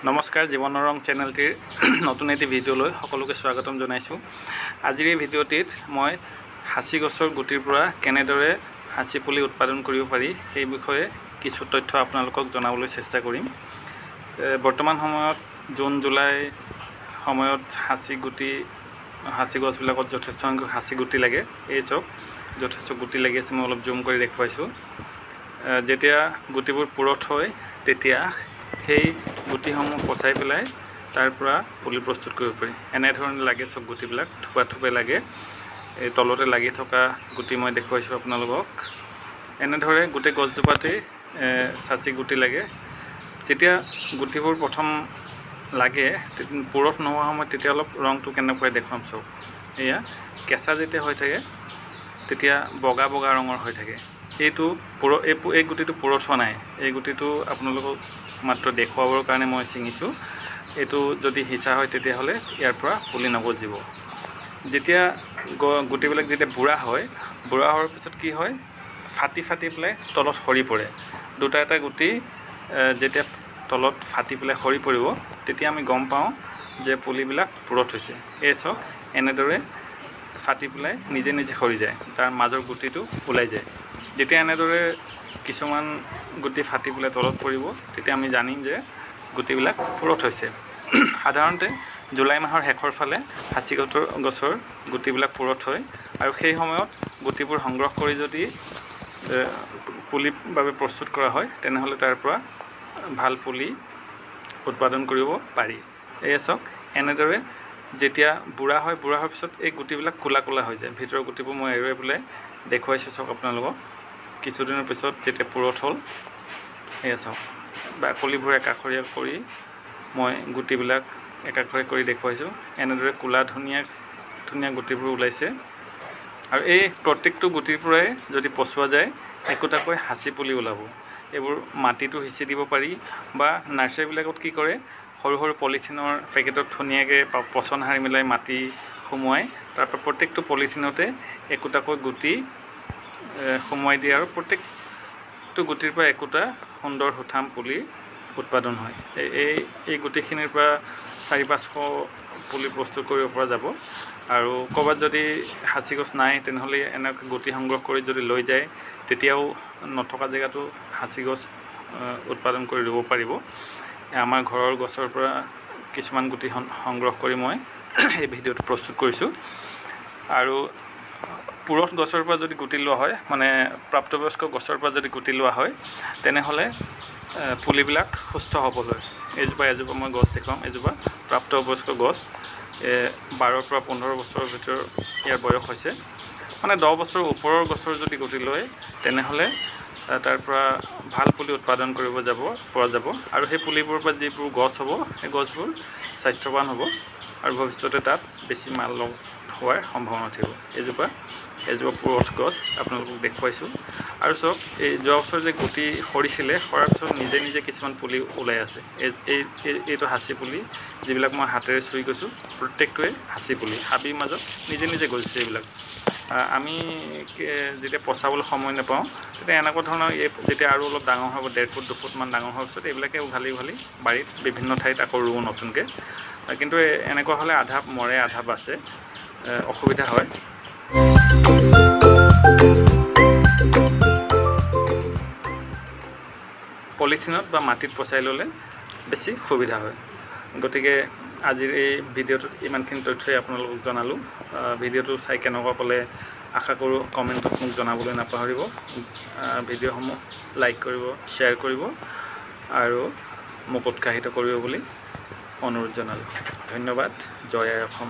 নমস্কাৰ জীৱনৰ ৰং চেনেলটিৰ নতুন এটি ভিডিঅ'লৈ সকলোকে স্বাগতম জনাইছোঁ। আজিৰ এই ভিডিঅ'টিত মই হাঁচি গছৰ গুটিৰ পৰা কেনেদৰে হাঁচি পুলি উৎপাদন কৰিব পাৰি সেই বিষয়ে কিছু তথ্য আপোনালোকক জনাবলৈ চেষ্টা কৰিম। বৰ্তমান সময়ত জুন জুলাই সময়ত হাঁচি গছবিলাকত যথেষ্ট সংখ্যক হাঁচি গুটি লাগে। এই চব যথেষ্ট গুটি লাগি আছে, মই অলপ জুম কৰি দেখুৱাইছোঁ। যেতিয়া গুটিবোৰ পুৰঠ হয় তেতিয়া সেই গুটিসমূহ পচাই পেলাই তাৰ পৰা পুলি প্ৰস্তুত কৰিব পাৰি। এনেধৰণে লাগে চব গুটিবিলাক থোপা থোপে লাগে। এই তলতে লাগি থকা গুটি মই দেখুৱাইছোঁ আপোনালোকক। এনেদৰে গোটেই গছজোপাতেই চাচি গুটি লাগে। যেতিয়া গুটিবোৰ প্ৰথম লাগে পুৰঠ নোহোৱা সময়ত তেতিয়া অলপ ৰংটো কেনেকৈ দেখুৱাম চাওক। এয়া কেঁচা যেতিয়া হৈ থাকে তেতিয়া বগা বগা ৰঙৰ হৈ থাকে। এই গুটিটো পুৰঠ হোৱা নাই। এই গুটিটো আপোনালোকক মাত্ৰ দেখুৱাবৰ কাৰণে মই ছিঙিছোঁ। এইটো যদি সিঁচা হয় তেতিয়াহ'লে ইয়াৰ পৰা পুলি নগজিব। যেতিয়া গুটিবিলাক যেতিয়া বুঢ়া হোৱাৰ পিছত কি হয়, ফাটি পেলাই তলত সৰি পৰে। দুটা এটা গুটি যেতিয়া তলত ফাটি পেলাই সৰি পৰিব তেতিয়া আমি গম পাওঁ যে পুলিবিলাক পুৰঠ হৈছে। এই চাওক এনেদৰে ফাটি পেলাই নিজে নিজে সৰি যায়, তাৰ মাজৰ গুটিটো ওলাই যায়। যেতিয়া এনেদৰে কিছুমান গুটি ফাটি পেলাই তলত পৰিব তেতিয়া আমি জানিম যে গুটিবিলাক পুৰঠ হৈছে। সাধাৰণতে জুলাই মাহৰ শেষৰ ফালে হাঁচি গছৰ গুটিবিলাক পুৰঠ হয় আৰু সেই সময়ত গুটিবোৰ সংগ্ৰহ কৰি যদি পুলিৰ বাবে প্ৰস্তুত কৰা হয় তেনেহ'লে তাৰ পৰা ভাল পুলি উৎপাদন কৰিব পাৰি। এয়া চাওক এনেদৰে যেতিয়া বুঢ়া হোৱাৰ পিছত এই গুটিবিলাক ক'লা ক'লা হৈ যায়। ভিতৰৰ গুটিবোৰ মই এৰুৱাই পেলাই দেখুৱাইছোঁ চাওক আপোনালোকক। কিছুদিনৰ পিছত যেতিয়া পুৰঠ হ'ল এয়া চাওক, বাকলিবোৰ একাষৰীয়া কৰি মই গুটিবিলাক একাষৰীয়া কৰি দেখুৱাইছোঁ। এনেদৰে ক'লা ধুনীয়া গুটিবোৰ ওলাইছে আৰু এই প্ৰত্যেকটো গুটিৰ পৰাই যদি পচোৱা যায় একোটাকৈ হাঁচি পুলি ওলাব। এইবোৰ মাটিটো সিঁচি দিব পাৰি বা নাৰ্চাৰীবিলাকত কি কৰে, সৰু সৰু পলিথিনৰ পেকেটত ধুনীয়াকৈ পচন সাৰ মিলাই মাটি সোমোৱাই তাৰপৰা প্ৰত্যেকটো পলিথিনতে একোটাকৈ গুটি সোমোৱাই দিয়ে আৰু প্ৰত্যেকটো গুটিৰ পৰা একোটা সুন্দৰ সুঠাম পুলি উৎপাদন হয়। এই গুটিখিনিৰ পৰা 400-500 পুলি প্ৰস্তুত কৰিব পৰা যাব। আৰু ক'ৰবাত যদি হাঁচি গছ নাই তেনেহ'লে এনেকৈ গুটি সংগ্ৰহ কৰি যদি লৈ যায় তেতিয়াও নথকা জেগাতো হাঁচি গছ উৎপাদন কৰি ৰুব পাৰিব। আমাৰ ঘৰৰ গছৰ পৰা কিছুমান গুটি সংগ্ৰহ কৰি মই এই ভিডিঅ'টো প্ৰস্তুত কৰিছোঁ। আৰু পুৰঠ গছৰ পৰা যদি গুটি লোৱা হয়, মানে প্ৰাপ্তবয়স্ক গছৰ পৰা যদি গুটি লোৱা হয় তেনেহ'লে পুলিবিলাক সুস্থ হ'বলৈ এজোপা মই গছ দেখুৱাম। এজোপা প্ৰাপ্তবয়স্ক গছ, 12 পৰা 15 বছৰৰ ভিতৰত ইয়াৰ বয়স হৈছে। মানে 10 বছৰৰ ওপৰৰ গছৰ যদি গুটি লয় তেনেহ'লে তাৰ পৰা ভাল পুলি উৎপাদন কৰিব পৰা যাব। আৰু সেই পুলিবোৰৰ পৰা যিবোৰ গছ হ'ব সেই গছবোৰ স্বাস্থ্যৱান হ'ব আৰু ভৱিষ্যতে তাত বেছি মাল হোৱাৰ সম্ভাৱনা থাকিব। এজোপা পুৰঠ গছ আপোনালোকক দেখুৱাইছোঁ। আৰু চাওক এই যোৱা বছৰ যে গুটি সৰিছিলে, সৰাৰ পিছত নিজে নিজে কিছুমান পুলি ওলাই আছে। এইটো হাঁচি পুলি, যিবিলাক মই হাতেৰে চুই গৈছোঁ প্ৰত্যেকটোৱে হাঁচি পুলি। হাবিৰ মাজত নিজে নিজে গজিছে এইবিলাক। আমি যেতিয়া পচাবলৈ সময় নাপাওঁ তেতিয়া এনেকুৱা ধৰণৰ যেতিয়া আৰু অলপ ডাঙৰ হ'ব, 1.5 ফুট 2 ফুটমান ডাঙৰ হোৱাৰ পিছত এইবিলাকে উঘালি বাৰীত বিভিন্ন ঠাইত আকৌ ৰুওঁ নতুনকৈ। কিন্তু এনেকুৱা হ'লে আধা মৰে আধা বাচে, অসুবিধা হয়। পলিথিনত বা মাটিত পচাই ল'লে বেছি সুবিধা হয়। গতিকে আজিৰ এই ভিডিঅ'টোত ইমানখিনি তথ্যই আপোনালোকক জনালোঁ। ভিডিঅ'টো চাই কেনেকুৱা পালে আশা কৰোঁ কমেণ্টত মোক জনাবলৈ নাপাহৰিব। ভিডিঅ'সমূহ লাইক কৰিব, শ্বেয়াৰ কৰিব আৰু মোক উৎসাহিত কৰিব বুলি অনুৰোধ জনালোঁ। ধন্যবাদ। জয় আই অসম।